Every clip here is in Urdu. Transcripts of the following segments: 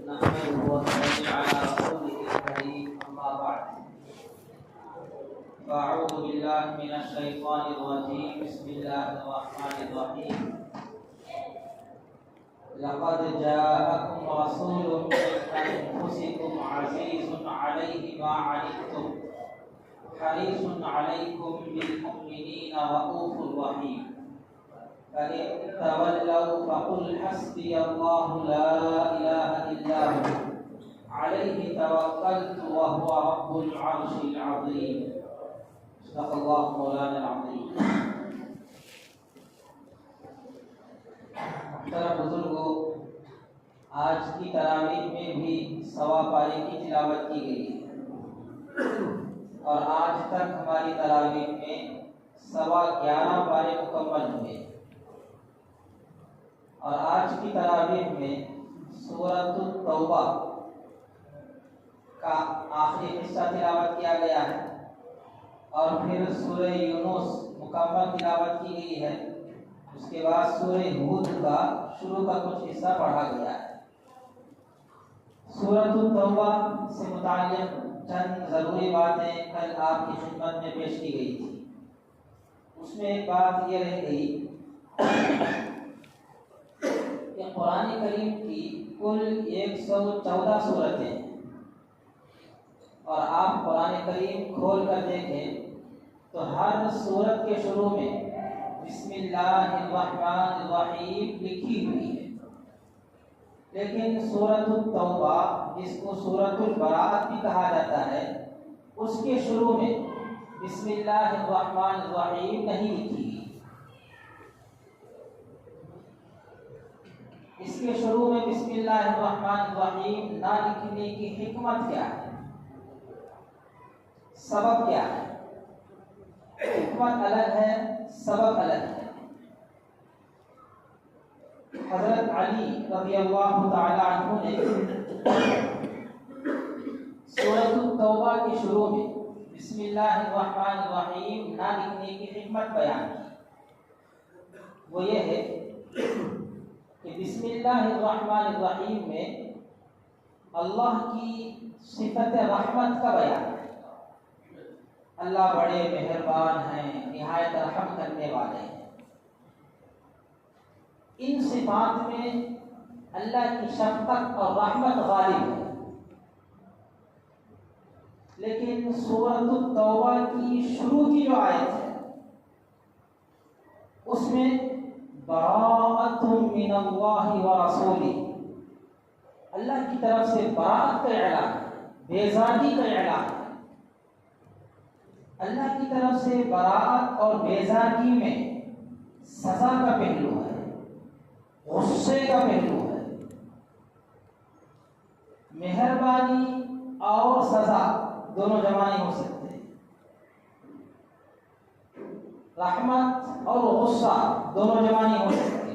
نحمده ونصلي على رسوله الكريم أما بعد فأعوذ بالله من الشيطان الرجيم بسم الله الرحمن الرحيم لقد جاءكم رسول من أنفسكم عزيز عليه ما عنتم حريص عليكم بالمؤمنين رؤوف رحيم فإن تولوا فقل حسبي الله لا إله إلا هو عليه توكلت وهو رب العرش العظيم صدق الله مولانا العظيم. محترم بزرگوں، آج کی تراویح میں بھی سوا پارے کی تلاوت کی گئی ہے اور آج تک ہماری تراویح میں 11.25 پارے مکمل ہوئے اور آج کی تراویح میں سورۃ التوبہ کا آخری حصہ تلاوت کیا گیا ہے اور پھر سورہ یونس مکمل تلاوت کی گئی ہے. اس کے بعد سورہ ہود کا شروع کا کچھ حصہ پڑھا گیا ہے. سورۃ التوبہ سے متعلق چند ضروری باتیں کل آپ کی خدمت میں پیش کی گئی تھی. اس میں ایک بات یہ رہ گئی کہ قرآن کریم کی کل 114 سورتیں ہیں اور آپ قرآن کریم کھول کر دیکھیں تو ہر سورت کے شروع میں بسم اللہ الرحمن الرحیم لکھی ہوئی ہے، لیکن سورۃ التوبہ جس کو سورۃ البراءۃ بھی کہا جاتا ہے اس کے شروع میں بسم اللہ الرحمن الرحیم نہیں لکھی گئی. اس کے شروع میں بسم اللہ الرحمن الرحیم نہ لکھنے کی حکمت کیا ہے، سبب کیا ہے؟ حکمت الگ ہے، سبب الگ ہے. حضرت علی رضی اللہ تعالی عنہ نے سورۃ التوبہ کے شروع میں بسم اللہ الرحمن الرحیم نہ لکھنے کی حکمت بیان کی. وہ یہ ہے کہ بسم اللہ الرحمن الرحیم میں اللہ کی صفت رحمت کا بیان ہے. اللہ بڑے مہربان ہیں، نہایت رحم کرنے والے ہیں. ان صفات میں اللہ کی شفقت اور رحمت غالب ہے. لیکن سورۃ التوبہ کی شروع کی جو آیت ہے اس میں براءۃ من اللہ ورسولہ، اللہ کی طرف سے براءت کا اعلان، بیزاری کا اعلان. اللہ کی طرف سے براءت اور بیزاری میں سزا کا پہلو ہے، غصے کا پہلو ہے. مہربانی اور سزا دونوں جمع نہیں ہو سکتے. رحمت اور غصہ دونوں جمع نہیں ہو سکتے.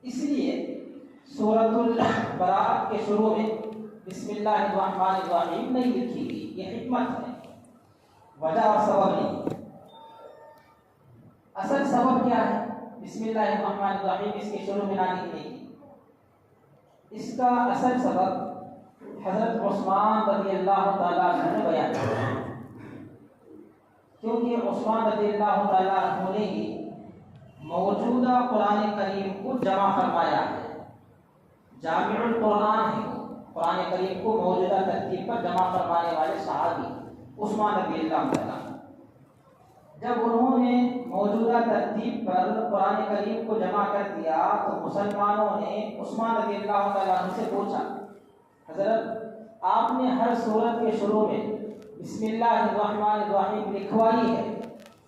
اس لیے سورۃ البراءۃ کے شروع میں بسم اللہ الرحمن الرحیم نہیں لکھی گئی. یہ حکمت ہے، وجہ اور سبب نہیں. اصل سبب کیا ہے بسم اللہ الرحمن الرحیم اس کے شروع میں نہ لکھنے کی؟ اس کا اصل سبب حضرت عثمان رضی اللہ تعالیٰ عنہ نے بیان کیا، کیونکہ عثمان رضی اللہ تعالیٰ عنہ نے ہی موجودہ قرآن کریم کو جمع فرمایا ہے. جامع القرآن ہے قرآن کریم کو موجودہ ترتیب پر جمع فرمانے والے صحابی عثمان رضی اللہ تعالیٰ. جب انہوں نے موجودہ ترتیب پر قرآن کریم کو جمع کر دیا تو مسلمانوں نے عثمان رضی اللہ تعالیٰ عنہ سے پوچھا، حضرت آپ نے ہر سورت کے شروع میں بسم اللہ الرحمن الرحیم لکھوائی ہے،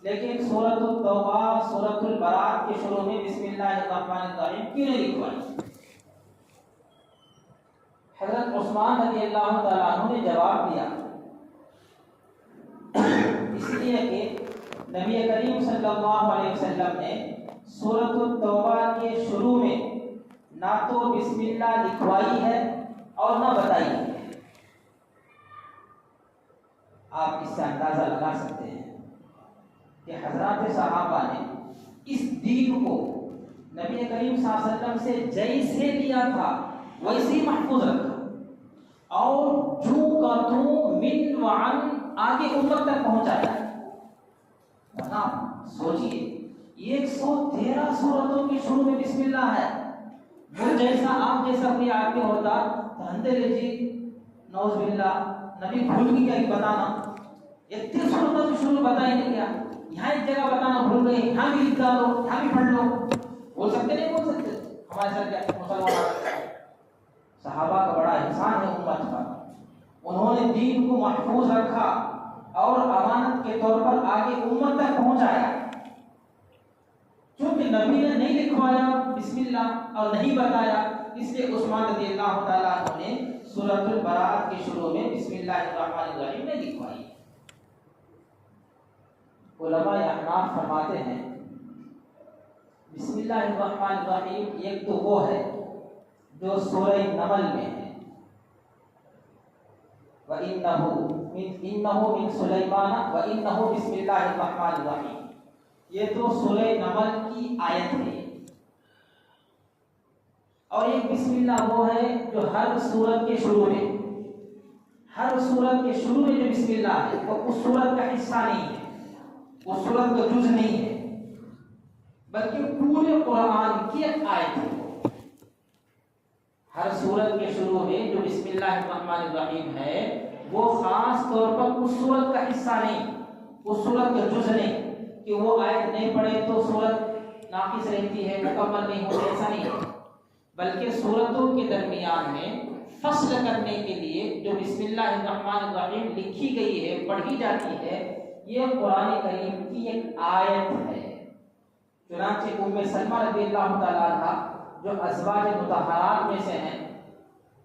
لیکن سورۃ التوبہ سورۃ البراءۃ کے شروع میں بسم اللہ الرحمن الرحیم کیوں نہیں لکھوائی؟ حضرت عثمان رضی اللہ تعالیٰ عنہ نے جواب دیا، اس لیے کہ نبی کریم صلی اللہ علیہ وسلم نے سورۃ التوبہ کے شروع میں نہ تو بسم اللہ لکھوائی ہے اور نہ بتائی ہے. آپ اس سے اندازہ لگا سکتے ہیں کہ حضرات صحابہ نے اس دین کو نبی کریم صلی اللہ علیہ وسلم سے جیسے لیا تھا ویسے ہی محفوظ رکھا، اور جو کا تو من وعن آگے امت تک پہنچایا۔ سوچئے 113 سورتوں کی شروع میں بسم اللہ ہے۔ وہ جیسا آپ جیسا کوئی آدمی ہوتا تو اندر جی نعوذ باللہ نبی بھول گیا کہ بتانا، اتنے سورتوں کی شروع بتا ہی نہیں کیا، یہاں ایک جگہ بتانا بھول گئے، یہاں بھی لکھ ڈالو، یہاں بھی پڑھ لو، بول سکتے نہیں بول سکتے؟ ہمارے ساتھ کیا مسلمان صحابہ کا بڑا احسان ہے امت کا، انہوں نے دین کو محفوظ رکھا اور امانت کے طور پر آگے امت تک پہنچایا۔ چونکہ نبی نے نہیں لکھوایا بسم اللہ اور نہیں بتایا، اس لیے عثمان رضی اللہ تعالیٰ عنہ نے سورۃ البراءۃ کے شروع میں بسم اللہ الرحمن الرحیم نہیں لکھوائی۔ علماء احناف فرماتے ہیں بسم اللہ الرحمن الرحیم ایک تو وہ ہے جو سورہ نمل میں ہے، وَإِنَّهُ مِن سُلَيْمَانَ وَإِنَّهُ بِسْمِ اللَّهِ الرَّحْمَنِ الرَّحِيمِ، یہ تو سورہ نمل کی آیت ہے۔ اور ایک بسم اللہ وہ ہے جو ہر سورت کے شروع میں، ہر سورت کے شروع میں جو بسم اللہ ہے وہ اس سورت کا حصہ نہیں ہے، اس سورت کا جز نہیں ہے، بلکہ پورے قرآن کی ایک آیت ہے۔ ہر سورت کے شروع میں جو بسم اللہ الرحمن الرحیم ہے وہ خاص طور پر اس سورت کا حصہ نہیں، اس سورت کا جز نہیں کہ وہ آیت نہیں پڑھے تو سورت ناقص رہتی ہے، مکمل نہیں ہوتی، ایسا نہیں ہے، بلکہ سورتوں کے درمیان میں فصل کرنے کے لیے جو بسم اللہ الرحمن الرحیم لکھی گئی ہے، پڑھی جاتی ہے، یہ قرآن کریم کی ایک آیت ہے۔ چنانچہ ام سلمہ رضی اللہ تعالیٰ عنہ جو ازواج مطہرات میں سے ہیں،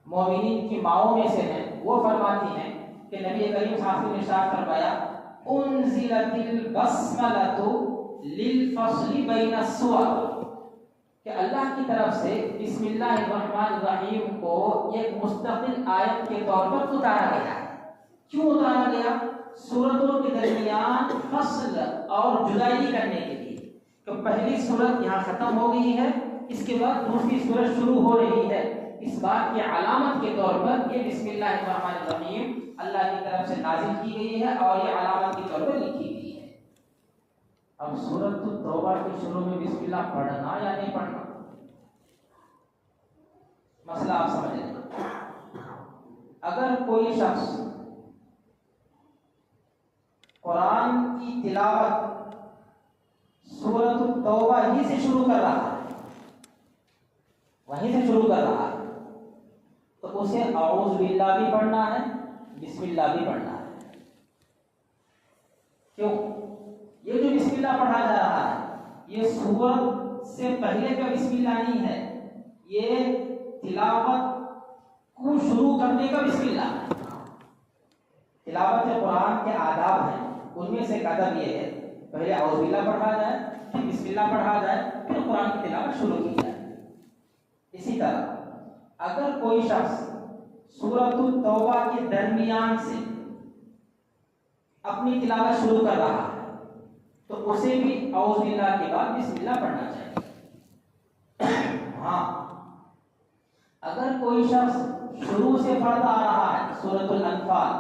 مومنین کی ماؤں میں سے ہیں، وہ فرماتی ہیں کہ نبی کریم صلی اللہ علیہ وسلم نے ارشاد فرمایا انزلت البسملۃ للفصل بین السور، کہ اللہ کی طرف سے بسم اللہ الرحمن الرحیم کو ایک مستقل آیت کے طور پر اتارا گیا ہے۔ کیوں اتارا گیا؟ سورتوں کے درمیان فصل اور جدائی کرنے کے لیے، کہ پہلی سورت یہاں ختم ہو گئی ہے، اس کے بعد دوسری سورت شروع ہو رہی ہے، اس بات کی علامت کے طور پر یہ بسم اللہ الرحمن الرحیم اللہ کی طرف سے نازل کی گئی ہے اور یہ علامت کے طور پر لکھی گئی ہے۔ اب سورۃ التوبہ کے شروع میں بسم اللہ پڑھنا یا نہیں پڑھنا، مسئلہ آپ سمجھ لیں۔ اگر کوئی شخص قرآن کی تلاوت سورۃ التوبہ ہی سے شروع کر رہا ہے، وہیں سے شروع کر رہا ہے، تو اسے اعوذ باللہ بھی پڑھنا ہے، بسم اللہ بھی پڑھنا ہے۔ کیوں؟ یہ جو بسم اللہ پڑھا جا رہا ہے یہ سورت سے پہلے کا بسم اللہ نہیں ہے، یہ تلاوت کو شروع کرنے کا بسم اللہ ہے۔ تلاوت قرآن کے آداب ہیں، ان میں سے ایک ادب یہ ہے پہلے اعوذ باللہ پڑھا جائے، پھر بسم اللہ پڑھا جائے، پھر قرآن کی تلاوت شروع کی جائے۔ اسی طرح اگر کوئی شخص سورۃ التوبہ کے درمیان سے اپنی تلاوت شروع کر رہا ہے تو اسے بھی اعوذ باللہ کے بعد بسم اللہ پڑھنا چاہیے۔ ہاں، اگر کوئی شخص شروع سے پڑھتا آ رہا ہے سورۃ الانفال،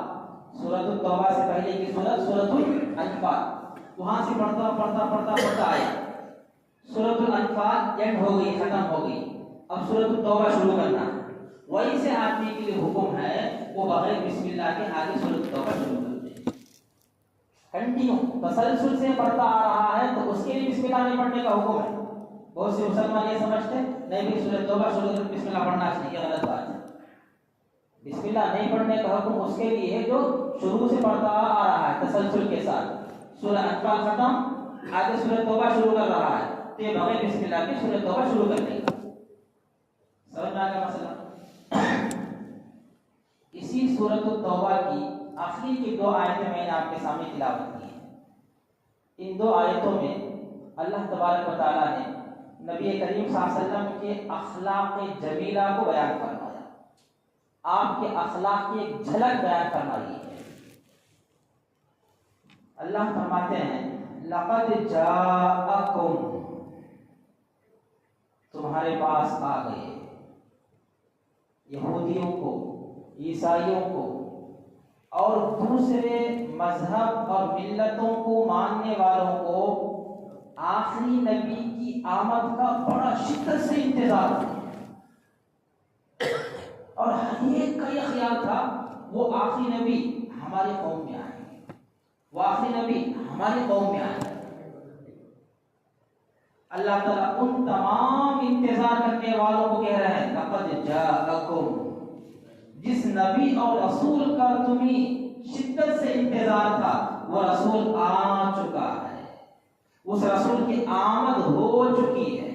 سورۃ التوبہ سے پہلے کی سورت سورۃ الانفال، وہاں سے پڑھتا آیا، سورۃ الانفال اینڈ ہو گئی، ختم ہو گئی، اب سورۃ التوبہ شروع کرنا، وہی سے آدمی کے لیے حکم ہے وہ بغیر بسم اللہ کے آگے سورۃ التوبہ شروع کر دے، کنٹینیو تسلسل سے پڑھتا آ رہا ہے تو اس کے لیے بسم اللہ نہیں پڑھنے کا حکم ہے۔ بہت سے مسلمان یہ سمجھتے نہیں بھی سورۃ توبہ شروع کر بسم اللہ پڑھنا چاہیے، یہ غلط بات ہے۔ بسم اللہ نہیں پڑھنے کا حکم اس کے لیے ہے جو شروع سے پڑھتا آ رہا ہے تسلسل کے ساتھ، سورہ انفال ختم، آگے سورۃ توبہ شروع کر رہا ہے تو یہ بغیر بسم اللہ کی سورۃ توبہ شروع کر دے گا۔ سمجھ میں آ گیا مسئلہ؟ اسی سورۃ التوبہ کی آخری کی 2 آیتیں میں نے آپ کے سامنے تلاوت کی ہیں۔ ان 2 آیتوں میں اللہ تبارک و تعالیٰ نے نبی کریم صلی اللہ علیہ وسلم کے اخلاق جمیلہ کو بیان فرمایا، آپ کے اخلاق کی ایک جھلک بیان فرمائی ہے۔ اللہ فرماتے ہیں لقد جاءکم، تمہارے پاس آ گئے، یہودیوں کو، عیسائیوں کو اور دوسرے مذہب اور ملتوں کو ماننے والوں کو آخری نبی کی آمد کا بڑا شدت سے انتظار تھا، اور ہر ایک کا یہ خیال تھا وہ آخری نبی ہماری قوم میں آئے گے، وہ آخری نبی ہماری قوم میں آئے گے۔ اللہ تعالیٰ ان تمام انتظار کرنے والوں کو کہہ رہے ہیں لقد جاءکم، جس نبی اور رسول کا تمہیں شدت سے انتظار تھا وہ رسول آ چکا ہے، اس رسول کی آمد ہو چکی ہے،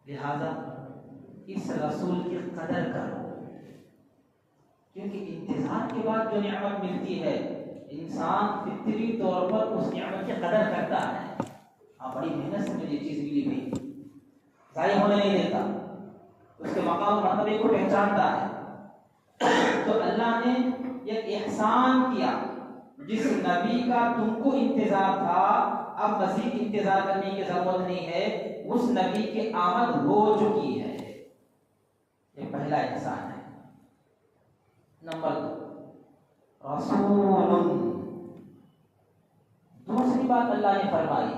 لہذا اس رسول کی قدر کرو، کیونکہ انتظار کے بعد جو نعمت ملتی ہے انسان فطری طور پر اس نعمت کی قدر کرتا ہے۔ بڑی محنت سے مجھے چیز ملی ہوئی، ضائع ہونے نہیں دیتا، اس کے مقام مرتبے کو پہچانتا ہے۔ تو اللہ نے ایک احسان کیا، جس نبی کا تم کو انتظار تھا اب مزید انتظار کرنے کی ضرورت نہیں ہے، اس نبی کی آمد ہو چکی ہے، یہ پہلا احسان ہے۔ نمبر 2 رسول، دوسری بات اللہ نے فرمائی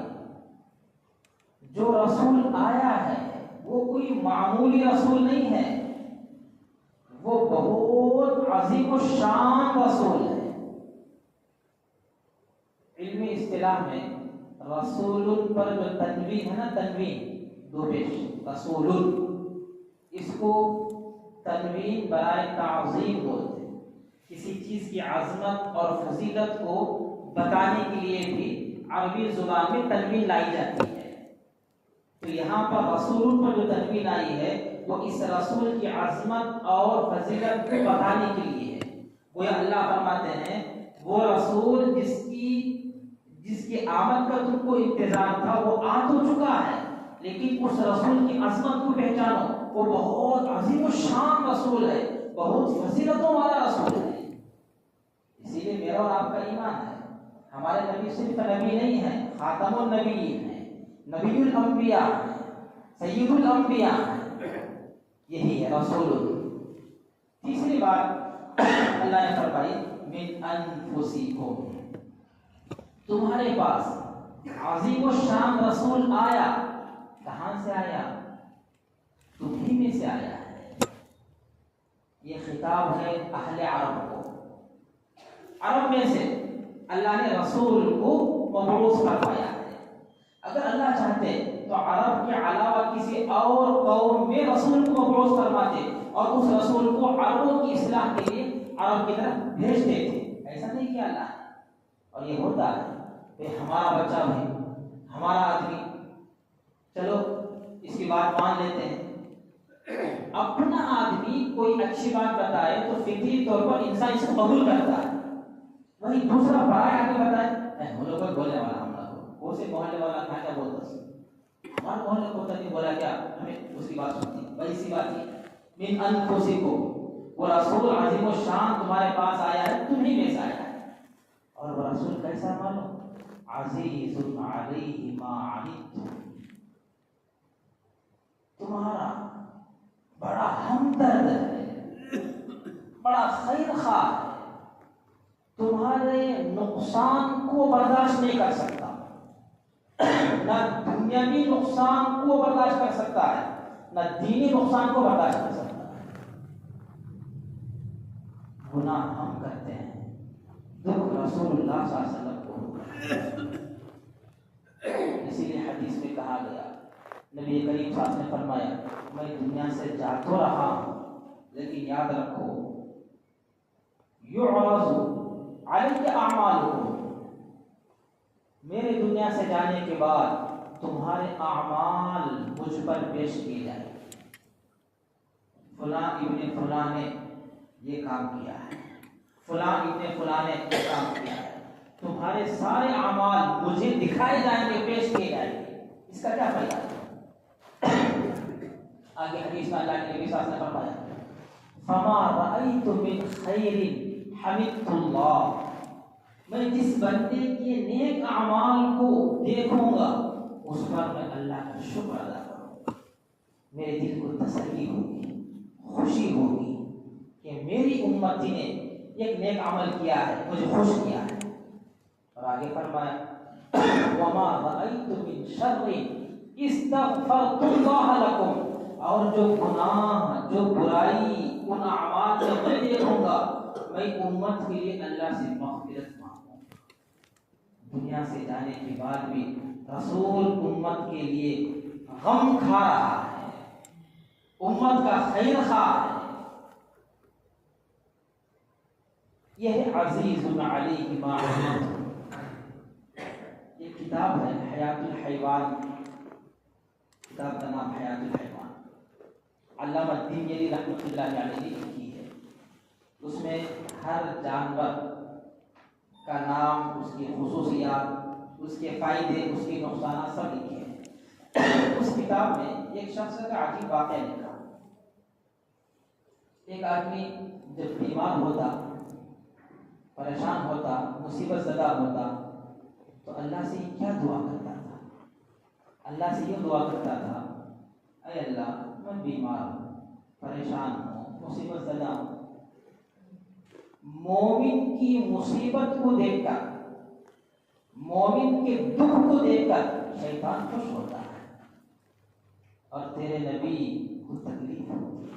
جو رسول آیا ہے وہ کوئی معمولی رسول نہیں ہے، وہ بہت عظیم الشان رسول ہے۔ علمی اصطلاح میں رسول پر جو تنوین ہے نا، تنوین دو پیش رسول، اس کو تنوین برائے تعظیم بولتے ہیں، کسی چیز کی عظمت اور فضیلت کو بتانے کے لیے بھی عربی زبان میں تنوین لائی جاتی ہے۔ تو یہاں پر رسول پر جو تنوین آئی ہے وہ اس رسول کی عظمت اور فضیلت کو بتانے کے لیے ہے۔ وہ اللہ فرماتے ہیں وہ رسول جس کی آمد کا تم کو انتظار تھا وہ آ تو چکا ہے، لیکن اس رسول کی عظمت کو پہچانو، وہ بہت عظیم الشان رسول ہے، بہت فضیلتوں والا رسول ہے۔ اسی لیے میرا اور آپ کا ایمان ہے ہمارے نبی صرف نبی نہیں ہے، خاتم النبیین ہے، نبی الانبیاء، سید الانبیاء، یہی ہے رسول۔ تیسری بات اللہ نے فرمائی من انفسکم، تمہارے پاس عظیم الشان رسول آیا، کہاں سے آیا؟ تمہیں میں سے آیا ہے۔ یہ خطاب ہے اہل عرب کو، عرب میں سے اللہ نے رسول کو مبعوث فرمایا ہے۔ اگر اللہ چاہتے تو عرب کے علاوہ کسی اور قوم میں رسول کو مبعوث فرماتے اور اس رسول کو عربوں کی اصلاح کے لیے عرب کی طرف بھیج دیتے، ایسا نہیں کیا اللہ نے۔ اور یہ ہوتا ہے کہ ہمارا بچہ بھائی، ہمارا آدمی، چلو اس کی بات مان لیتے ہیں۔ اپنا آدمی کوئی اچھی بات بتائے تو فطری طور پر انسان اس کو قبول کرتا ہے، وہی دوسرا برائے آگے بتائے وہ لوگ بولنے والا وہ سے محلے والا تھا کیا بولتا سی، ہمارے محلے کو نہیں بولا کیا، ہمیں اس کی بات سنتی، وہی سی بات ہے من انفسکم، وہ رسول عظیم الشان تمہارے پاس آیا ہے، تمہیں میں سے آیا ہے۔ اور وہ رسول کیسا مانو؟ عزیز علیہ ما عنتم، تمہارا بڑا ہمدرد ہے، بڑا خیر خواہ ہے، تمہارے نقصان کو برداشت نہیں کر سکتا، نہ دنیاوی نقصان کو برداشت کر سکتا ہے، نہ دینی نقصان کو برداشت کر سکتا ہے۔ گناہ ہم کرتے ہیں، دکھ رسول اللہ صلی اللہ علیہ وسلم کو، اسی لیے حدیث میں کہا گیا، نبی کریم صلی اللہ علیہ وسلم نے فرمایا میں دنیا سے جا تو رہا ہوں لیکن یاد رکھو یعرض علی اعمالکم، میرے دنیا سے جانے کے بعد تمہارے اعمال مجھ پر پیش کیے جائیں، فلاں ابن فلاں نے یہ کام کیا ہے، فلاں ابن فلاں نے یہ کام کیا ہے، تمہارے سارے اعمال مجھے دکھائے جائیں گے، پیش کیے جائیں گے۔ اس کا کیا فائدہ ہے؟ آگے حدیث میں اللہ کے نبی صلی اللہ علیہ وسلم نے فرمایا فما رأیت من خیر حمدت اللہ، میں جس بندے کے نیک اعمال کو دیکھوں گا اس پر میں اللہ کا شکر ادا کروں گا، میرے دل کو تسلی ہوگی، خوشی ہوگی کہ میری امتی نے ایک نیک عمل کیا ہے، مجھے خوش کیا ہے۔ اور آگے فرمایا وَمَا رَأَيْتُ مِن شَرٍّ اسْتَغْفَرْتُ اللَّهَ لَكُمْ، اور جو گناہ، جو برائی ان اعمال میں میں دیکھوں گا، میں امت کے لیے اللہ سے مغفرت مانگوں۔ دنیا سے جانے کے بعد بھی رسول امت کے لیے غم کھا رہا ہے، امت کا خیر خواہ ہے۔ یہ عزیز علیہ ما عنتم، یہ کتاب ہے حیات الحیوان، کتاب کا نام حیات الحیوان، علامہ الدین رحمۃ اللہ علیہ نے لکھی ہے۔ اس میں ہر جانور کا نام، اس کی خصوصیات، اس کے فائدے، اس کے نقصانات سب لکھے ہیں۔ اس کتاب میں ایک شخص کا عجیب واقعہ لکھا۔ ایک آدمی جب بیمار ہوتا، پریشان ہوتا، مصیبت زدہ ہوتا، تو اللہ سے کیا دعا کرتا تھا؟ اللہ سے یہ دعا کرتا تھا، اے اللہ میں بیمار ہوں، پریشان ہوں، مصیبت زدہ ہوں۔ مومن کی مصیبت کو دیکھ کر، مومن کے دکھ کو دیکھ کر شیطان خوش ہوتا ہے اور تیرے نبی کو تکلیف ہوتی ہے۔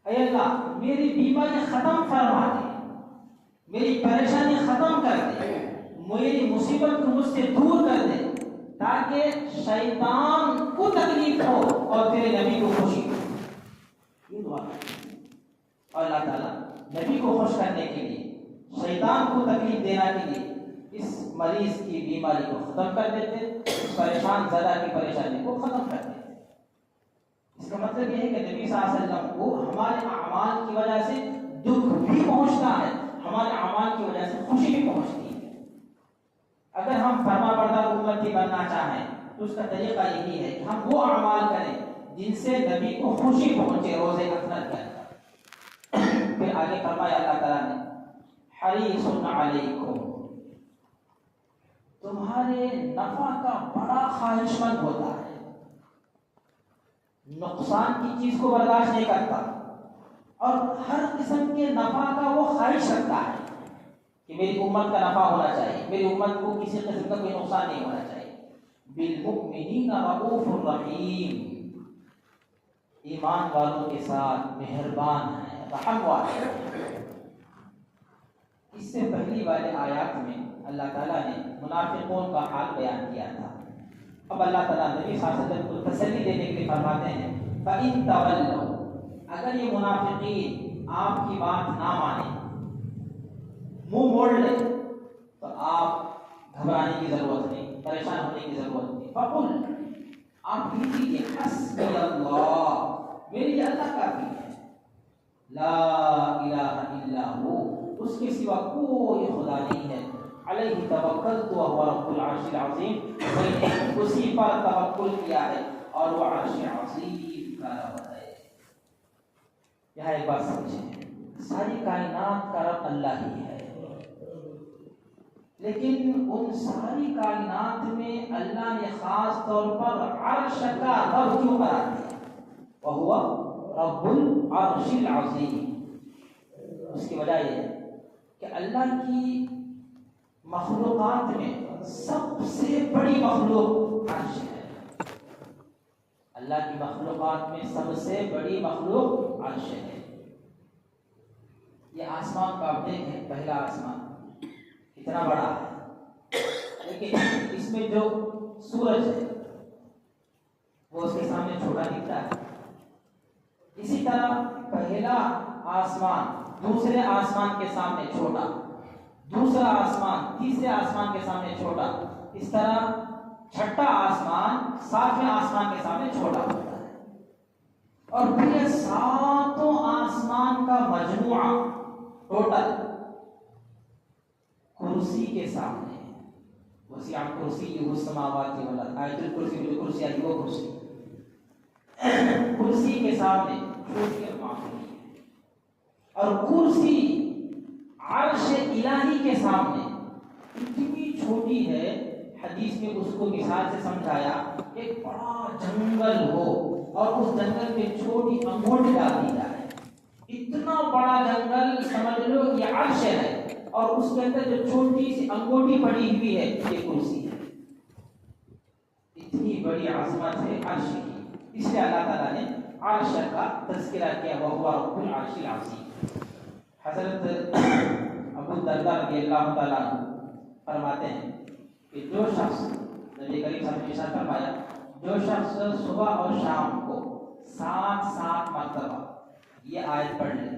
اے اللہ میری بیماری ختم فرما دے، میری پریشانی ختم کر دے، میری مصیبت کو مجھ سے دور کر دے، تاکہ شیطان کو تکلیف ہو اور تیرے نبی کو خوشی ہو۔ یہ دعا ہے۔ اور اللہ تعالیٰ نبی کو خوش کرنے کے لیے، شیطان کو تکلیف دینا کے لیے اس مریض کی بیماری کو ختم کر دیتے، اس پریشان زدہ کی پریشانی کو ختم کر دیتے۔ اس کا مطلب یہ ہے کہ نبی صلی اللہ علیہ وسلم کو ہمارے اعمال کی وجہ سے دکھ بھی پہنچتا ہے، ہمارے اعمال کی وجہ سے خوشی بھی پہنچتی ہے۔ اگر ہم فرما بردار امتی بننا چاہیں تو اس کا طریقہ یہی ہے کہ ہم وہ اعمال کریں جن سے نبی کو خوشی پہنچے روزے افطار کے اندر۔ پھر آگے فرمایا اللہ تعالیٰ نے حریص علیکم، تمہارے نفع کا بڑا خواہش مند ہوتا ہے، نقصان کی چیز کو برداشت نہیں کرتا، اور ہر قسم کے نفع کا وہ خواہش رکھتا ہے کہ میری امت کا نفع ہونا چاہیے، میری امت کو کسی قسم کا کوئی نقصان نہیں ہونا چاہیے۔ بالمؤمنین رؤوف الرحیم، ایمان والوں کے ساتھ مہربان ہے، رحم والے۔ اس سے پہلی والے آیات میں اللہ تعالیٰ نے منافقون کا حال بیان کیا تھا۔ اب اللہ تعالیٰ نبی صلی اللہ علیہ وسلم کو تسلی دینے کے لیے فرماتے ہیں فَإِن تَوَلَّوْا، اگر یہ منافقین آپ کی بات نہ مانیں، منہ موڑ لیں، تو آپ گھبرانے کی ضرورت نہیں، پریشان ہونے کی ضرورت نہیں۔ فَقُلْ، آپ کہیے حسبی اللہ، میرے لیے اللہ کافی ہے، لا الہ الا ہو، اس کے سوا کوئی خدا نہیں ہے، علیہ توکلت وهو رب العرش العظیم، میں نے اسی پر توکل کیا ہے اور وہ عرش عظیم کا رب ہے۔ یہاں ایک بات سمجھیں، ساری کائنات کا رب اللہ ہی ہے، لیکن ان ساری کائنات میں اللہ نے خاص طور پر عرش کا رب کیوں قرار دیا؟ وہو رب العرش العظیم۔ اس کی وجہ یہ ہے کہ اللہ کی مخلوقات میں سب سے بڑی مخلوق عرش ہے۔ اللہ کی مخلوقات میں سب سے بڑی مخلوق عرش ہے۔ یہ آسمان کا آپ دیکھیں، پہلا آسمان کتنا بڑا ہے، لیکن اس میں جو سورج ہے وہ اس کے سامنے چھوٹا دکھتا ہے۔ اسی طرح پہلا آسمان دوسرے آسمان کے سامنے چھوٹا، دوسرا آسمان تیسرے آسمان کے سامنے چھوٹا، اس طرح چھٹا آسمان ساتویں آسمان کے سامنے چھوٹا ہوتا ہے۔ اور پھر یہ ساتوں آسمان کا مجموعہ ٹوٹل کرسی کے سامنے، وسیع کرسیہ السماوات والارض، آیت الکرسی جو کرسی ہے وہ کرسی، کرسی کے سامنے چھوٹی اور معمولی ہے، اور کرسی عرش الہی کے سامنے اتنی چھوٹی ہے، حدیث میں اس کو مثال سے سمجھایا، ایک بڑا جنگل ہو اور اس جنگل میں چھوٹی انگوٹھی ڈال دی جائے. اتنا بڑا جنگل سمجھ لو یہ عرش ہے اور اس کے اندر جو چھوٹی سی انگوٹھی پڑی ہوئی ہے یہ کرسی ہے. اتنی بڑی عظمت ہے عرش کی. اس لیے اللہ تعالیٰ نے عرش کا تذکرہ کیا وَهُوَ رَبُّ الْعَرْشِ الْعَظِيمِ. حضرت ابو الدرداء رضی اللہ تعالیٰ فرماتے ہیں کہ جو شخص نبی کریم صلی اللہ علیہ وسلم نے فرمایا جو شخص صبح اور شام کو 7 مرتبہ یہ آیت پڑھ لے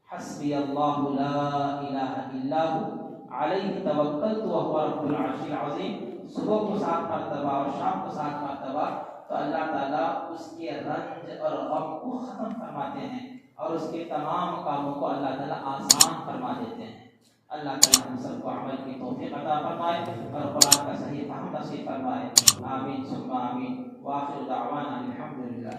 حسبی اللہ لا الہ الا هو علیہ توکلت وهو رب العرش العظیم، صبح کو 7 مرتبہ اور شام کو 7 مرتبہ، تو اللہ تعالیٰ اس کے رنج اور غم کو ختم فرماتے ہیں اور اس کے تمام کاموں کو اللہ تعالیٰ آسان فرما دیتے ہیں. اللہ تعالیٰ ہم سب کو عمل کی توفیق عطا فرمائے اور قرآن کا صحیح فہم نصیب فرمائے. آمین ثم آمین. وآخر دعوانا الحمدللہ.